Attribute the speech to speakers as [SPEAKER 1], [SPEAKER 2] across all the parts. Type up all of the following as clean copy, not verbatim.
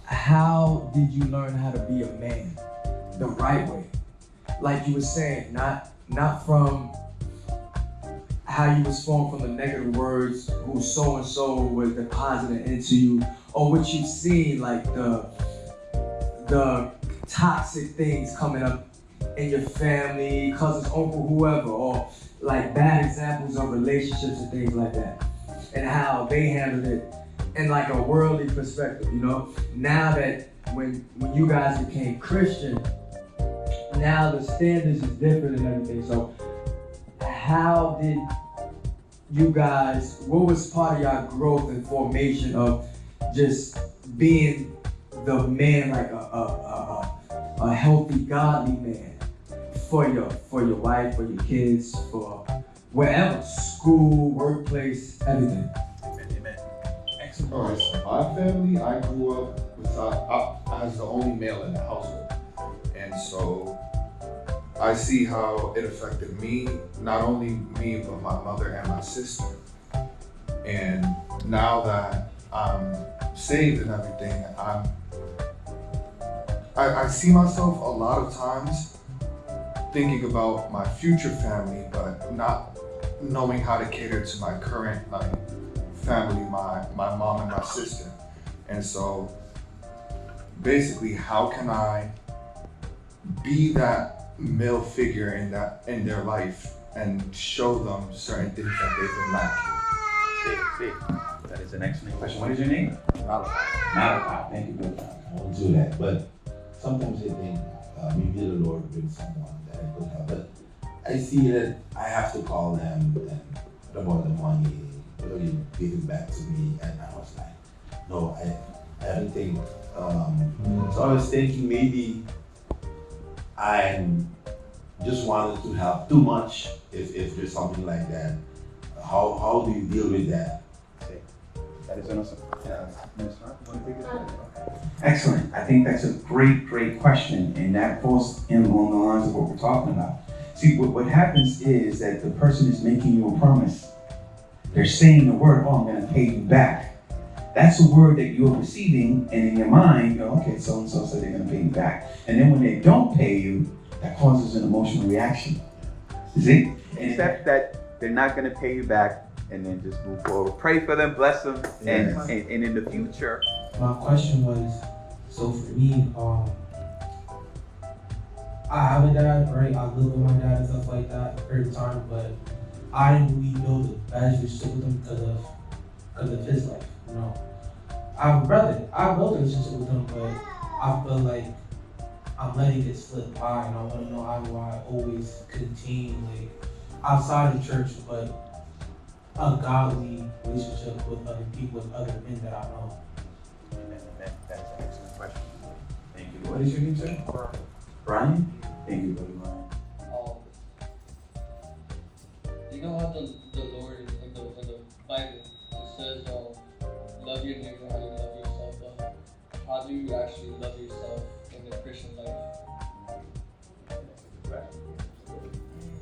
[SPEAKER 1] how did you learn how to be a man the right way? Like you were saying, not from how you was formed from the negative words, who so and so was deposited into you, or what you've seen, like the toxic things coming up in your family, cousins, uncle, whoever, or like bad examples of relationships and things like that, and how they handled it in like a worldly perspective, you know? Now that when you guys became Christian, now the standards is different and everything. So how did you guys, what was part of your growth and formation of just being the man, like a healthy, godly man for your wife, for your kids, for wherever, school, workplace, everything?
[SPEAKER 2] Amen. Excellent.
[SPEAKER 3] All right, so my family, I grew up as the only male in the household. And so I see how it affected me, not only me, but my mother and my sister. And now that I'm saved and everything, I see myself a lot of times thinking about my future family, but not knowing how to cater to my current family, my mom and my sister. And so basically, how can I be that male figure in their life and show them certain things that they've been lacking?
[SPEAKER 2] That is an excellent question. What is your name?
[SPEAKER 4] Malachi. Thank you, brother. I won't do that. But sometimes I think maybe the Lord brings someone that I could help. But I see that I have to call them and what about the money? Will you give it back to me? And I was like, no, I don't think. So I was thinking maybe I just wanted to help too much if there's something like that. How do you deal with that?
[SPEAKER 2] That is awesome. Excellent. I think that's a great question, and that falls in along the lines of what we're talking about. See, what happens is that the person is making you a promise. They're saying the word, oh, I'm going to pay you back. That's a word that you're receiving, and in your mind, you go, okay, so-and-so said they're going to pay you back. And then when they don't pay you, that causes an emotional reaction. You see? Except that they're not going to pay you back, and then just move forward. Pray for them, bless them, and in the future.
[SPEAKER 5] My question was, so for me, I have a dad, right? I live with my dad and stuff like that every time, but I didn't really build a bad relationship with him because of his life, you know. I have a brother. I built a relationship with him, but I feel like I'm letting it slip by, and I want to know how do I always continue, like, outside of church, but a godly relationship with other people, with other men that I know.
[SPEAKER 2] That's an excellent question. Thank you. What is your name, sir? Brian. Thank you, Brother Brian.
[SPEAKER 6] You know how the Lord in the Bible, it says, love your neighbor how you love yourself. How do you actually love yourself in the Christian life?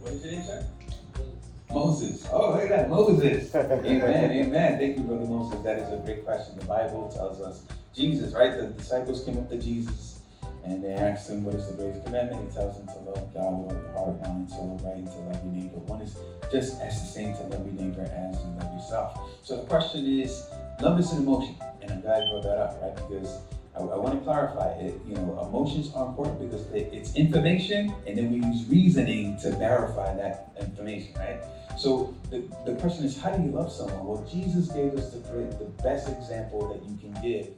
[SPEAKER 2] What is your name, sir? Moses. Oh, look at that, Moses. Amen. Thank you, Brother Moses. That is a great question. The Bible tells us Jesus, right? The disciples came up to Jesus and they asked him, what is the greatest commandment? He tells them to love God with all your heart, mind, soul, right? And to love your neighbor. One is just as the same to love your neighbor as you love yourself. So the question is, love is an emotion. And I'm glad you brought that up, right? Because I want to clarify it. Emotions are important because it's information, and then we use reasoning to verify that information, right? So the question is, how do you love someone? Well, Jesus gave us the best example that you can give